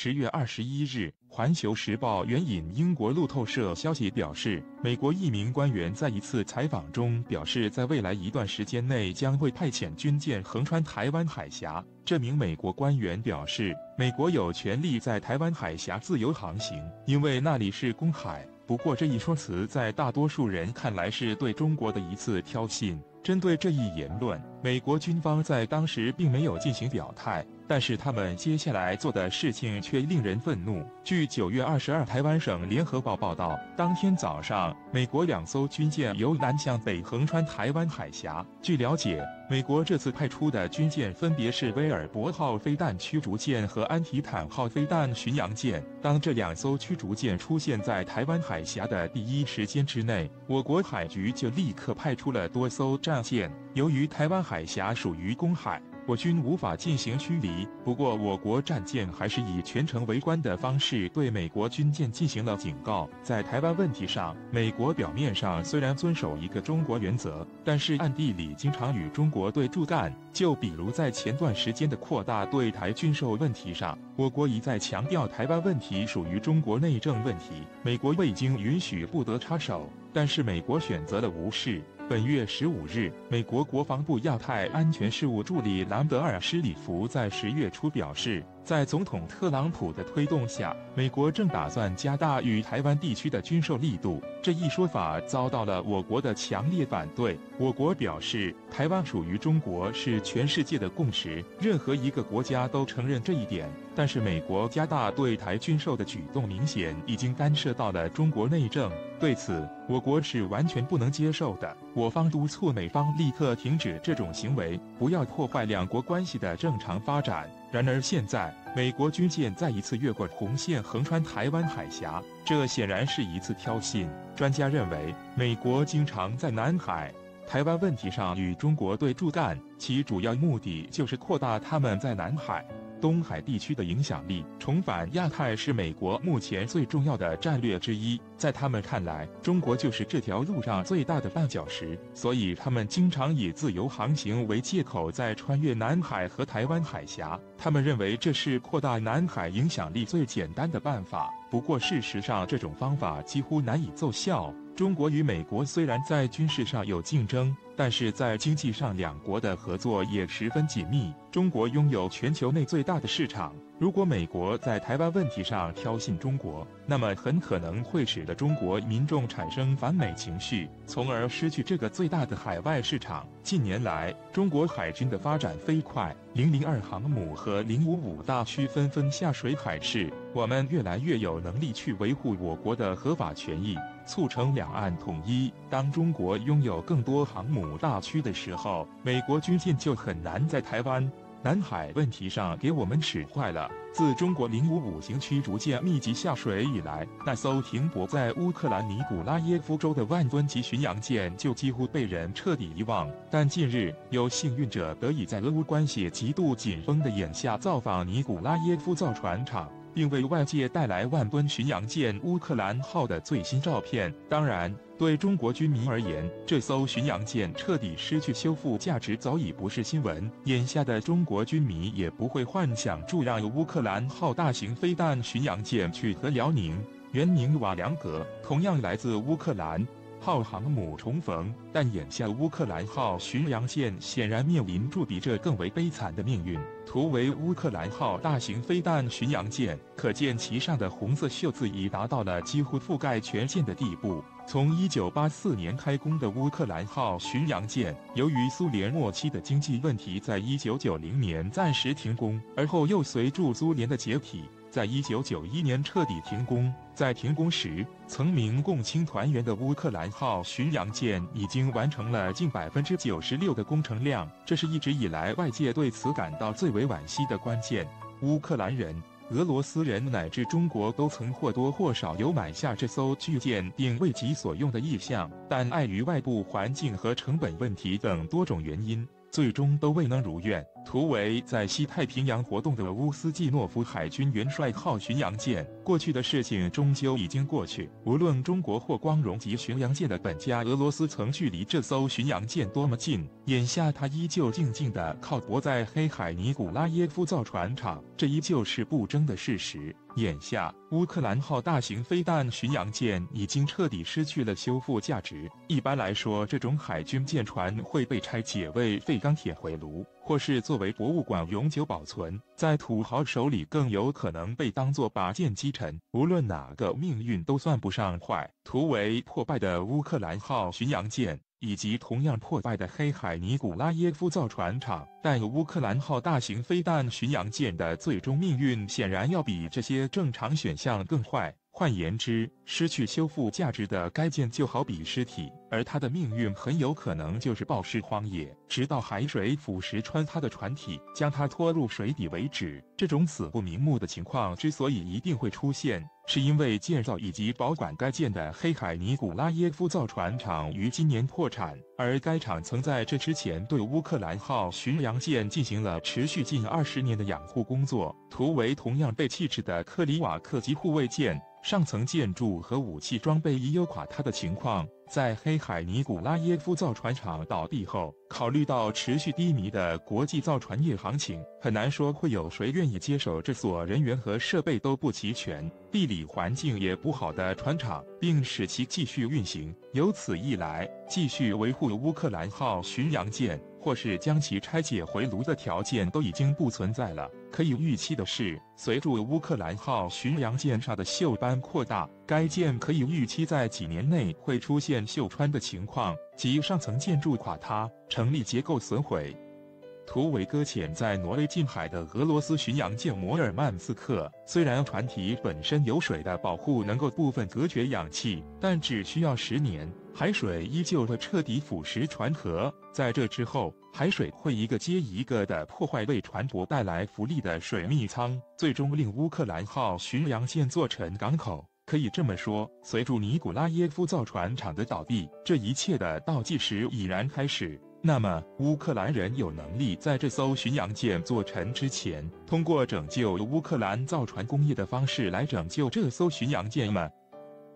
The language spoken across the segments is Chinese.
10月21日，《环球时报》援引英国路透社消息表示，美国一名官员在一次采访中表示，在未来一段时间内将会派遣军舰横穿台湾海峡。这名美国官员表示，美国有权利在台湾海峡自由航行，因为那里是公海。不过，这一说辞在大多数人看来是对中国的一次挑衅。针对这一言论，美国军方在当时并没有进行表态，但是他们接下来做的事情却令人愤怒。据9月22日台湾省联合报报道，当天早上，美国2艘军舰由南向北横穿台湾海峡。据了解，美国这次派出的军舰分别是威尔伯号飞弹驱逐舰和安提坦号飞弹巡洋舰。当这2艘驱逐舰出现在台湾海峡的第一时间之内，我国海局就立刻派出了多艘战舰。由于台湾海峡属于公海，我军无法进行驱离。不过，我国战舰还是以全程围观的方式对美国军舰进行了警告。在台湾问题上，美国表面上虽然遵守一个中国原则，但是暗地里经常与中国对着干。就比如在前段时间的扩大对台军售问题上，我国一再强调台湾问题属于中国内政问题，美国未经允许不得插手，但是美国选择了无视。本月15日，美国国防部亚太安全事务助理兰德尔·施里夫在10月初表示，在总统特朗普的推动下，美国正打算加大与台湾地区的军售力度。这一说法遭到了我国的强烈反对。我国表示，台湾属于中国是全世界的共识，任何一个国家都承认这一点。但是美国加大对台军售的举动，明显已经干涉到了中国内政。对此，我国是完全不能接受的。我方督促美方立刻停止这种行为，不要破坏两国关系的正常发展。然而现在，美国军舰再一次越过红线横穿台湾海峡，这显然是一次挑衅。专家认为，美国经常在南海、台湾问题上与中国对着干，其主要目的就是扩大他们在南海、东海地区的影响力。重返亚太是美国目前最重要的战略之一，在他们看来，中国就是这条路上最大的绊脚石，所以他们经常以自由航行为借口在穿越南海和台湾海峡。他们认为这是扩大南海影响力最简单的办法，不过事实上这种方法几乎难以奏效。中国与美国虽然在军事上有竞争，但是在经济上两国的合作也十分紧密。中国拥有全球内最大的市场，如果美国在台湾问题上挑衅中国，那么很可能会使得中国民众产生反美情绪，从而失去这个最大的海外市场。近年来，中国海军的发展飞快，002航母和055大驱纷纷下水海试，我们越来越有能力去维护我国的合法权益，促成两岸统一。当中国拥有更多航母大驱的时候，美国军舰就很难在台湾、南海问题上给我们使坏了。自中国055型驱逐舰密集下水以来，那艘停泊在乌克兰尼古拉耶夫州的万吨级巡洋舰就几乎被人彻底遗忘。但近日，有幸运者得以在俄乌关系极度紧绷的眼下造访尼古拉耶夫造船厂，并为外界带来万吨巡洋舰乌克兰号的最新照片。当然，对中国军迷而言，这艘巡洋舰彻底失去修复价值早已不是新闻。眼下的中国军迷也不会幻想住让乌克兰号大型飞弹巡洋舰去和辽宁、原宁瓦良格同样来自乌克兰号航母重逢，但眼下乌克兰号巡洋舰显然面临住比这更为悲惨的命运。图为乌克兰号大型飞弹巡洋舰，可见其上的红色锈字已达到了几乎覆盖全舰的地步。从1984年开工的乌克兰号巡洋舰，由于苏联末期的经济问题，在1990年暂时停工，而后又随着苏联的解体，在1991年彻底停工。在停工时，曾名共青团员的乌克兰号巡洋舰已经完成了近96%的工程量，这是一直以来外界对此感到最为惋惜的关键。乌克兰人、俄罗斯人乃至中国都曾或多或少有买下这艘巨舰并为己所用的意向，但碍于外部环境和成本问题等多种原因，最终都未能如愿。图为在西太平洋活动的乌斯季诺夫海军元帅号巡洋舰。过去的事情终究已经过去，无论中国或光荣级巡洋舰的本家俄罗斯曾距离这艘巡洋舰多么近，眼下他依旧静静地靠泊在黑海尼古拉耶夫造船厂，这依旧是不争的事实。眼下，乌克兰号大型飞弹巡洋舰已经彻底失去了修复价值。一般来说，这种海军舰船会被拆解为废钢铁回炉，或是作为博物馆永久保存，在土豪手里更有可能被当作拔剑击沉。无论哪个命运都算不上坏。图为破败的乌克兰号巡洋舰，以及同样破败的黑海尼古拉耶夫造船厂，但乌克兰号大型飞弹巡洋舰的最终命运显然要比这些正常选项更坏。换言之，失去修复价值的该舰就好比尸体，而它的命运很有可能就是暴尸荒野，直到海水腐蚀穿它的船体，将它拖入水底为止。这种死不瞑目的情况之所以一定会出现，是因为建造以及保管该舰的黑海尼古拉耶夫造船厂于今年破产，而该厂曾在这之前对乌克兰号巡洋舰进行了持续近20年的养护工作。图为同样被弃置的克里瓦克级护卫舰，上层建筑和武器装备已有垮塌的情况。在黑海尼古拉耶夫造船厂倒闭后，考虑到持续低迷的国际造船业行情，很难说会有谁愿意接手这所人员和设备都不齐全、地理环境也不好的船厂，并使其继续运行。由此一来，继续维护乌克兰号巡洋舰，或是将其拆解回炉的条件都已经不存在了。可以预期的是，随着乌克兰号巡洋舰上的锈斑扩大，该舰可以预期在几年内会出现锈穿的情况，即上层建筑垮塌、成立结构损毁。图为搁浅在挪威近海的俄罗斯巡洋舰摩尔曼斯克，虽然船体本身有水的保护能够部分隔绝氧气，但只需要10年，海水依旧会彻底腐蚀船壳。在这之后，海水会一个接一个的破坏为船舶带来浮力的水密舱，最终令乌克兰号巡洋舰坐沉港口。可以这么说，随着尼古拉耶夫造船厂的倒闭，这一切的倒计时已然开始。那么，乌克兰人有能力在这艘巡洋舰坐沉之前，通过拯救乌克兰造船工业的方式来拯救这艘巡洋舰吗？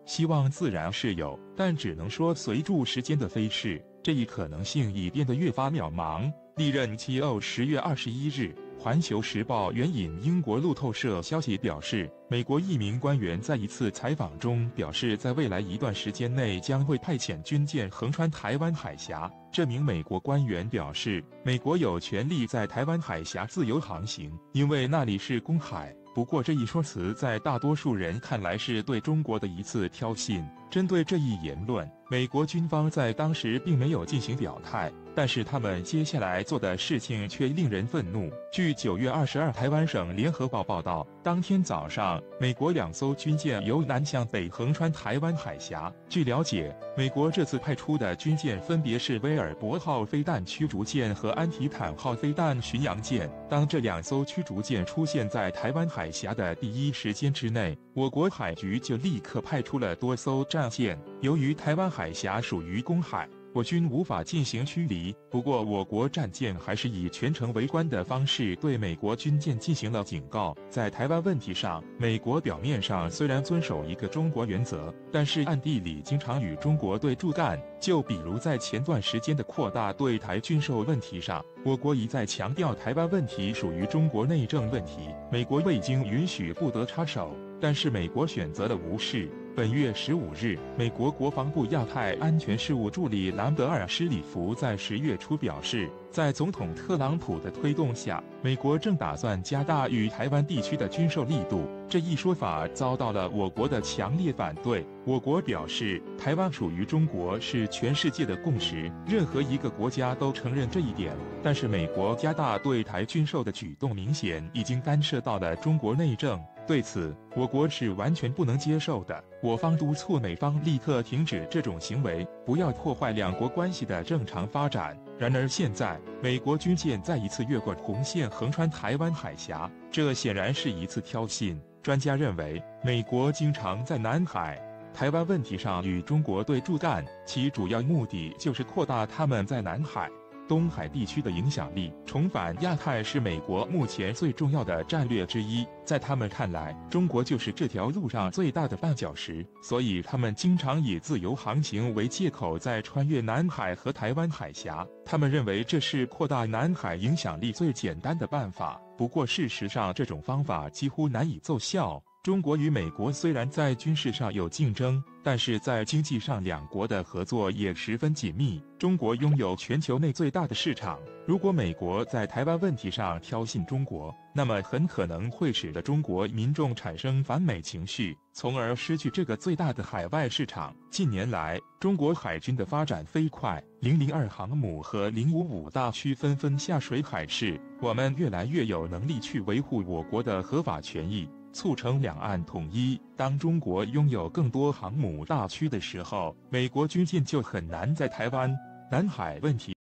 希望自然是有，但只能说随着时间的飞逝，这一可能性已变得越发渺茫。历任气候10月21日，《环球时报》援引英国路透社消息表示，美国一名官员在一次采访中表示，在未来一段时间内将会派遣军舰横穿台湾海峡。这名美国官员表示，美国有权利在台湾海峡自由航行，因为那里是公海。不过，这一说辞在大多数人看来是对中国的一次挑衅。针对这一言论，美国军方在当时并没有进行表态，但是他们接下来做的事情却令人愤怒。据9月22日台湾省联合报报道，当天早上，美国2艘军舰由南向北横穿台湾海峡。据了解，美国这次派出的军舰分别是威尔伯号飞弹驱逐舰和安提坦号飞弹巡洋舰。当这2艘驱逐舰出现在台湾海峡的第一时间之内，我国海局就立刻派出了多艘战舰。由于台湾海峡属于公海，我军无法进行驱离。不过，我国战舰还是以全程围观的方式对美国军舰进行了警告。在台湾问题上，美国表面上虽然遵守一个中国原则，但是暗地里经常与中国对著干。就比如在前段时间的扩大对台军售问题上，我国一再强调台湾问题属于中国内政问题，美国未经允许不得插手，但是美国选择了无视。本月15日，美国国防部亚太安全事务助理兰德尔·施里弗在10月初表示，在总统特朗普的推动下，美国正打算加大与台湾地区的军售力度。这一说法遭到了我国的强烈反对。我国表示，台湾属于中国是全世界的共识，任何一个国家都承认这一点。但是美国加大对台军售的举动，明显已经干涉到了中国内政。对此，我国是完全不能接受的。我方督促美方立刻停止这种行为，不要破坏两国关系的正常发展。然而现在，美国军舰再一次越过红线横穿台湾海峡，这显然是一次挑衅。专家认为，美国经常在南海、台湾问题上与中国对著干，其主要目的就是扩大他们在南海、东海地区的影响力。重返亚太是美国目前最重要的战略之一，在他们看来，中国就是这条路上最大的绊脚石，所以他们经常以自由航行为借口，在穿越南海和台湾海峡。他们认为这是扩大南海影响力最简单的办法，不过事实上这种方法几乎难以奏效。中国与美国虽然在军事上有竞争，但是在经济上两国的合作也十分紧密。中国拥有全球内最大的市场，如果美国在台湾问题上挑衅中国，那么很可能会使得中国民众产生反美情绪，从而失去这个最大的海外市场。近年来，中国海军的发展飞快，002航母和055大驱纷纷下水海试，我们越来越有能力去维护我国的合法权益，促成两岸统一。当中国拥有更多航母大驱的时候，美国军舰就很难在台湾、南海问题